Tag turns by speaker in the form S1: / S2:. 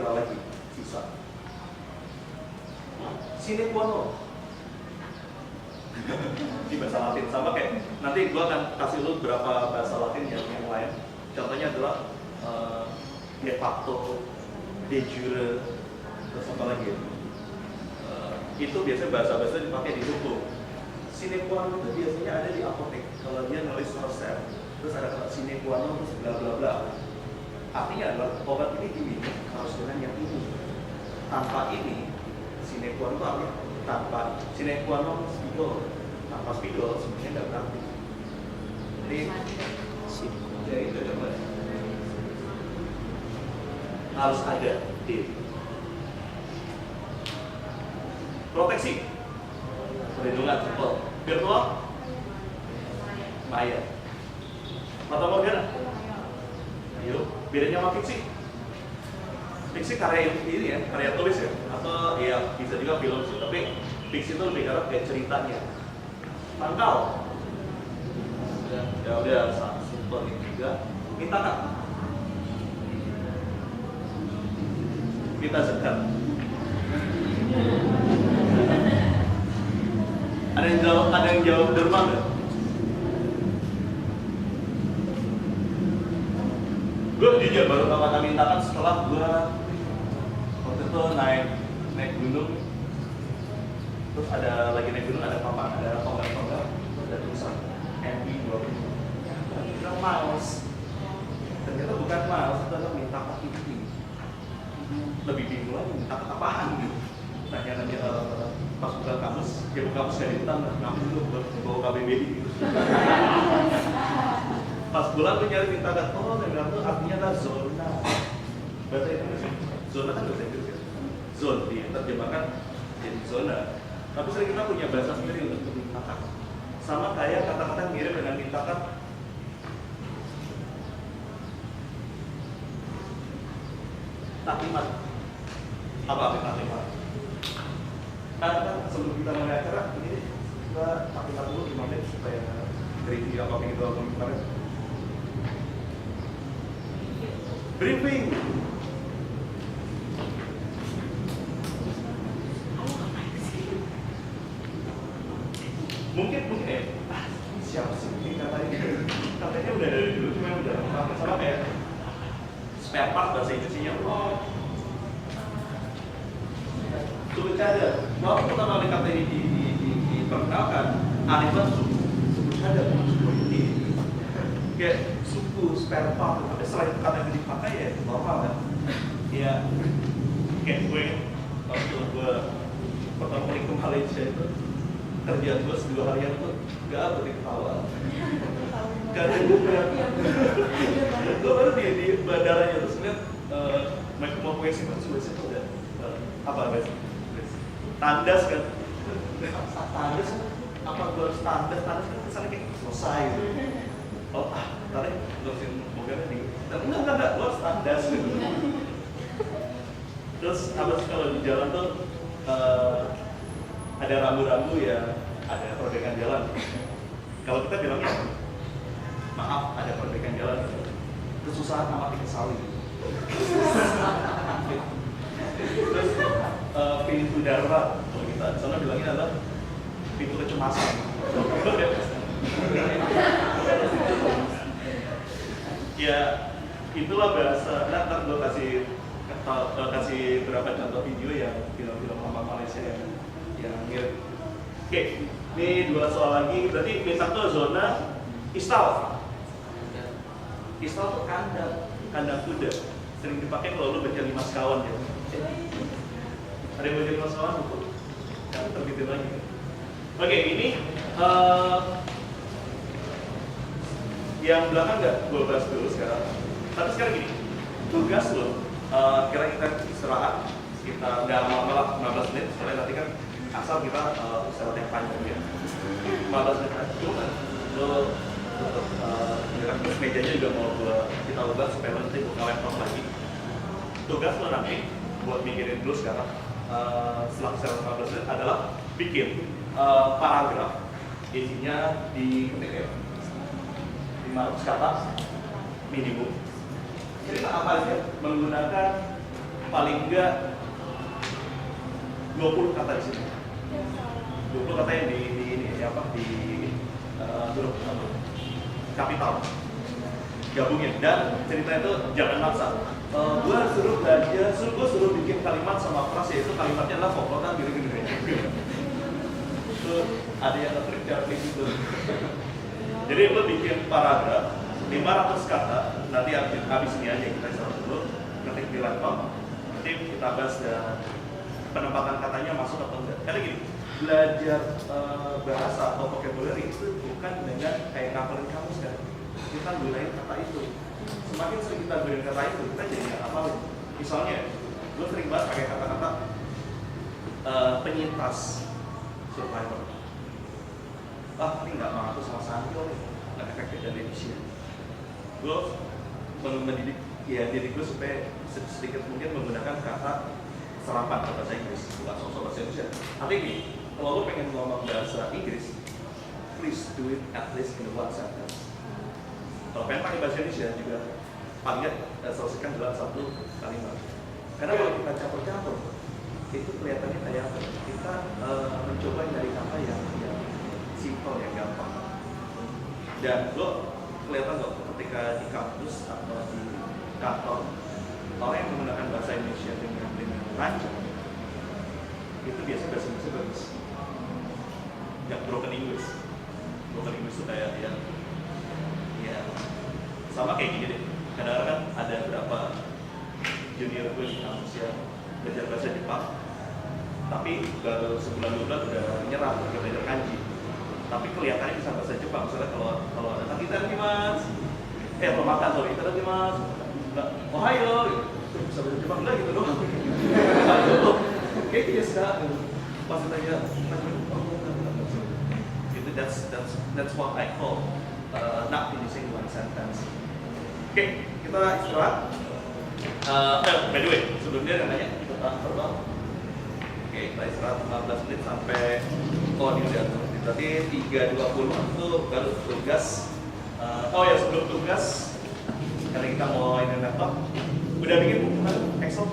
S1: kira-kira lagi sisa? Sine qua non. Di bahasa Latin sama kayak nanti gua akan kasih lu beberapa bahasa Latin yang lain. Contohnya adalah de facto, de jure, terus apa lagi ya? Itu biasanya bahasa-bahasa dipakai di hukum. Sine qua non itu biasanya ada di apotek. Kalau dia nulis resep, terus ada kata sine qua non terus bla bla bla. Artinya adalah obat ini diminum harus dengan yang ini. Tanpa ini, sine qua non itu artinya tanpa sine qua non spidol. Tanpa spidol sebenarnya nggak berarti. Jadi, ya itu coba. Harus ada di proteksi, perlindungan simple, virtual, maya, mata morgana. Ayo, bedanya sama fiksi. Fiksi karya ini ya, karya tulis ya, atau ya bisa juga film sih. Tapi fiksi itu lebih kayak ceritanya. Tangkal, ya udah simple ini juga. Minta kan? Kita zakat. Ada yang jawab derma nggak? Gue jujur baru pertama kali mintakan setelah gue waktu itu naik gunung, terus ada lagi naik gunung ada papan, ada tonggak, ada tulisan MB 20. Kira miles, ternyata bukan miles, itu adalah minta kaki. Lebih bingung lagi minta apaan gitu. Nanya pas buka kamus, ya buka kamus dari hutan, kamu dulu bawa KBBI gitu. Pas bulan tuh nyari minta kat, oh ternyata tuh artinya adalah zona. Bahasa Indonesia, zona kan bahasa Inggris ya. Zone diterjemahkan jadi zona. Tapi sering kita punya bahasa sendiri untuk mintakan. Sama kayak kata-kata mirip dengan mintakan. Taklimat. Apa taklimat? Kan sebelum kita mulai acara ini kita taklimat dulu 5 menit supaya review apa yang kita lakukan kemarin. Briefing. Mungkin siapa sih ini katanya udah dari dulu cuma udah sama kayak spare part bahasa Indonesia. Suku cadar, waktu pertama kali kata ini diperkenalkan, aneh banget suku cadar, suku ini kayak suku spare part, tapi setelah itu kata yang dipakai ya normal kan. Ya, kayak gue waktu gue pertama kali ke Malaysia itu kerja gue 2 harian tuh gak berketawa karena gue baru di bandaranya terus lihat mereka mau puisi itu udah apa guys? Tandas kan? Tandas apa gue harus tandas kan kesannya kayak selesai gitu. Oh tadi terusin mobilnya nih. Enggak, gue harus tandas gitu. Terus apa sih kalau di jalan tuh ada rambu-rambu ya, ada perbaikan jalan. Kalau kita bilangnya maaf ada perbaikan jalan, kesusahan amat dikesali. Terus pintu darurat, kalau kita di sana bilangnya adalah pintu kecemasan. Ya itulah bahasa. Nanti gue kasih beberapa contoh video yang film-film lama Malaysia yang mirip. Oke, ini 2 soal lagi. Berarti minta tuh zona istal. Istal tuh kandang kuda. Sering dipakai kalau lu baca 5 sekawan ya. Ada yang baca 5 sekawan buku? Kan terbitin lagi. Oke, ini yang belakang nggak gue bahas dulu sekarang. Tapi sekarang gini, tugas lo kira kita istirahat sekitar nggak lama lah 15 menit. Soalnya nanti kan asal kita istirahat yang panjang ya. 15 menit aja cuma lo untuk terus mejanya juga mau kita ubah supaya nanti buka laptop lagi. Tugas lo nanti buat mikirin dulu sekarang setelah istirahat 15 menit adalah bikin paragraf isinya di ketik 500 kata minimum. Cerita apa aja menggunakan paling enggak 20 kata di sini. 20 kata yang di huruf kapital gabungin, dan cerita itu jangan maksa. Gue suruh bikin kalimat sama frase, yaitu kalimatnya adalah komplotan gini-gini. Itu ada yang nge-trick cara kayak gitu. Jadi lo bikin paragraf 500 kata, nanti habis ini aja kita istirahat dulu, ngetik di laptop, nanti kita bahas dan penempatan katanya masuk atau enggak. Karena gini, belajar bahasa atau vocabulary itu bukan dengan kayak ngapalin kamus kan. Kita gunain kata itu. Semakin sering kita gunain kata itu, kita jadi nggak hafalin. Misalnya, gue sering banget pakai kata-kata penyintas survivor. Ini nggak mampu sama Sanyo nih, nggak efektif dan efisien. Gue mendidik diri gue supaya sedikit mungkin menggunakan kata serapan bahasa Inggris, bukan sosok bahasa Indonesia. Tapi gini, kalau lo pengen ngomong bahasa Inggris, please do it at least in one sentence. Kalau pengen pakai bahasa Indonesia juga paling nggak selesaikan dalam satu kalimat. Karena kalau kita campur-campur, itu kelihatannya kayak apa? Kita mencoba nyari kata yang simple, yang gampang. Dan lo kelihatan nggak ketika di kampus atau di kantor, orang yang menggunakan bahasa Indonesia dengan lancar, itu biasanya bahasa Indonesia bagus. Yang broken English itu kayak ya sama kayak gini deh. Kadang-kadang kan ada beberapa junior gue di kampus yang belajar bahasa Jepang, tapi baru sebulan 2 bulan udah nyerah untuk belajar kanji. Tapi kelihatannya bisa bahasa Jepang. Misalnya kalau ada itadakimasu, atau makan sorry, itadakimasu, ohayo, itu bisa bahasa Jepang enggak gitu doang. Kayak biasa. Pas ditanya, itu that's what I call not finishing one sentence. Oke, kita istirahat. By the way, sebelumnya ada nanya kita transfer bang. Oke, kita istirahat 15 menit sampai ini udah berarti 3.20 itu baru tugas. Sebelum tugas karena kita mau ini laptop, udah bikin buku kan Excel.